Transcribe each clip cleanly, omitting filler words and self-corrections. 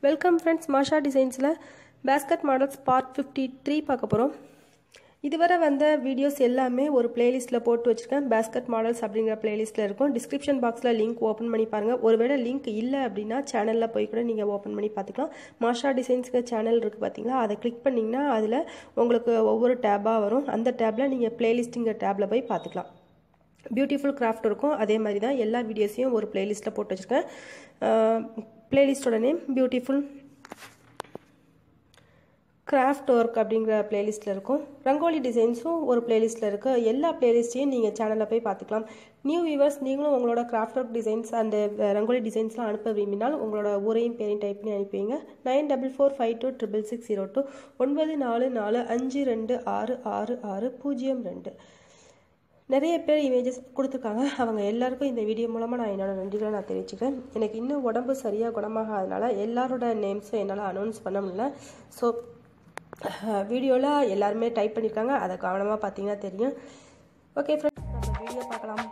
Welcome friends, Masha Designs la basket models part 53 பார்க்க போறோம். இதுவரை வந்த வீடியோஸ் எல்லாமே ஒரு பிளேலிஸ்ட்ல போட்டு வச்சிருக்கேன். basket models அப்படிங்கற பிளேலிஸ்ட்ல இருக்கும். டிஸ்கிரிப்ஷன் பாக்ஸ்ல லிங்க் ஓபன் பண்ணி பாருங்க. ஒருவேளை லிங்க் இல்ல அப்படினா சேனல்ல போய் கூட நீங்க ஓபன் பண்ணி பாத்துக்கலாம். Masha Designsக்கு சேனல் இருக்கு பாத்தீங்களா? அதை கிளிக் பண்ணீங்கனா அதுல உங்களுக்கு ஒவ்வொரு டேபா வரும். அந்த டேப்ல நீங்க பிளேலிஸ்ட்ங்கற டேப்ல போய் பாத்துக்கலாம். Beautiful craft இருக்கும். அதே மாதிரி தான் எல்லா வீடியோஸையும் ஒரு பிளேலிஸ்ட்ல போட்டு வச்சிருக்கேன். பிளேலிஸ்டோட நேம் Beautiful Craft Work அப்படிங்கற பிளேலிஸ்ட்ல இருக்கும். ரங்கோலி டிசைன்ஸும் ஒரு பிளேலிஸ்ட்ல இருக்கு. எல்லா பிளேலிஸ்டையும் நீங்க சேனல்ல போய் பார்த்துக்கலாம். நியூ வியூவர்ஸ் நீங்களும் உங்களோட craft work designs and rangoli டிசைன்ஸ்லாம் அனுப்ப விரும்பினால் உங்களோட ஊரையும் பேரையும் டைப் பண்ணி அனுப்பிங்க. 9445266602 9445266602. நிறைய பேர் இமேஜஸ் கொடுத்துருக்காங்க. அவங்க எல்லாருக்கும் இந்த வீடியோ மூலமாக நான் என்னோட நன்றிகளை நான் தெரிவிச்சுக்கிறேன். எனக்கு இன்னும் உடம்பு சரியாக குணமாகாதனால எல்லாரோட நேம்ஸும் என்னால் அனௌன்ஸ் பண்ண முடியல. ஸோ வீடியோவில் எல்லாருமே டைப் பண்ணியிருக்காங்க. அதை கவனமாக பார்த்தீங்கன்னா தெரியும். ஓகே ஃப்ரெண்ட்ஸ், நம்ம வீடியோ பார்க்கலாம்.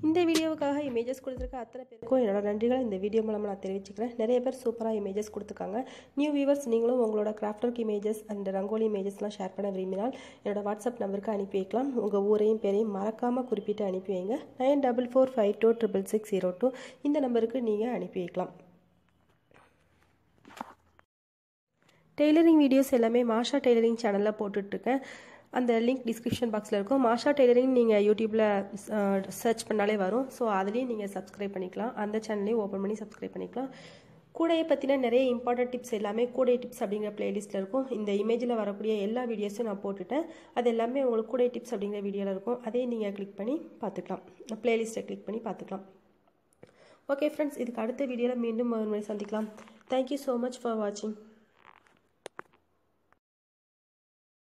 இந்த வீடியோவுக்காக இமேஜஸ் கொடுத்துருக்க அத்தனை பேருக்கும் என்னோட நன்றிகளை இந்த வீடியோ மூலமாக நான் தெரிவிச்சுக்கிறேன். நிறைய பேர் சூப்பராக இமேஜஸ் கொடுத்துருக்காங்க. நியூ வியூவர்ஸ் நீங்களும் உங்களோட craft work images and rangoli இமேஜஸ்லாம் ஷேர் பண்ண விரும்பினால் என்னோட வாட்ஸ்அப் நம்பருக்கு அனுப்பி வைக்கலாம். உங்கள் ஊரையும் பேரையும் மறக்காமல் குறிப்பிட்டு அனுப்பி வைங்க. 9445266602 இந்த நம்பருக்கு நீங்கள் அனுப்பி வைக்கலாம். டெய்லரிங் வீடியோஸ் எல்லாமே மாஷா டெய்லரிங் சேனலில் போட்டுட்ருக்கேன். அந்த லிங்க் டிஸ்கிரிப்ஷன் பாக்ஸில் இருக்கும். மாஷா டெய்லரிங் நீங்கள் யூடியூப்பில் சர்ச் பண்ணாலே வரும். ஸோ அதுலேயும் நீங்கள் சப்ஸ்கிரைப் பண்ணிக்கலாம். அந்த சேனலையும் ஓப்பன் பண்ணி சப்ஸ்கிரைப் பண்ணிக்கலாம். கூடையை பற்றின நிறைய இம்பார்ட்டன்ட் டிப்ஸ் எல்லாமே கூடை டிப்ஸ் அப்படிங்கிற பிளேலிஸ்ட்டில் இருக்கும். இந்த இமேஜில் வரக்கூடிய எல்லா வீடியோஸும் நான் போட்டுட்டேன். அது எல்லாமே உங்களுக்கு கூடை டிப்ஸ் அப்படிங்கிற வீடியோவில் இருக்கும். அதையும் நீங்கள் கிளிக் பண்ணி பார்த்துக்கலாம். பிளேலிஸ்ட்டை கிளிக் பண்ணி பார்த்துக்கலாம். ஓகே ஃப்ரெண்ட்ஸ், இதுக்கு அடுத்த வீடியோவில் மீண்டும் ஒரு முறை சந்திக்கலாம். தேங்க்யூ ஸோ மச் ஃபார் வாட்சிங்.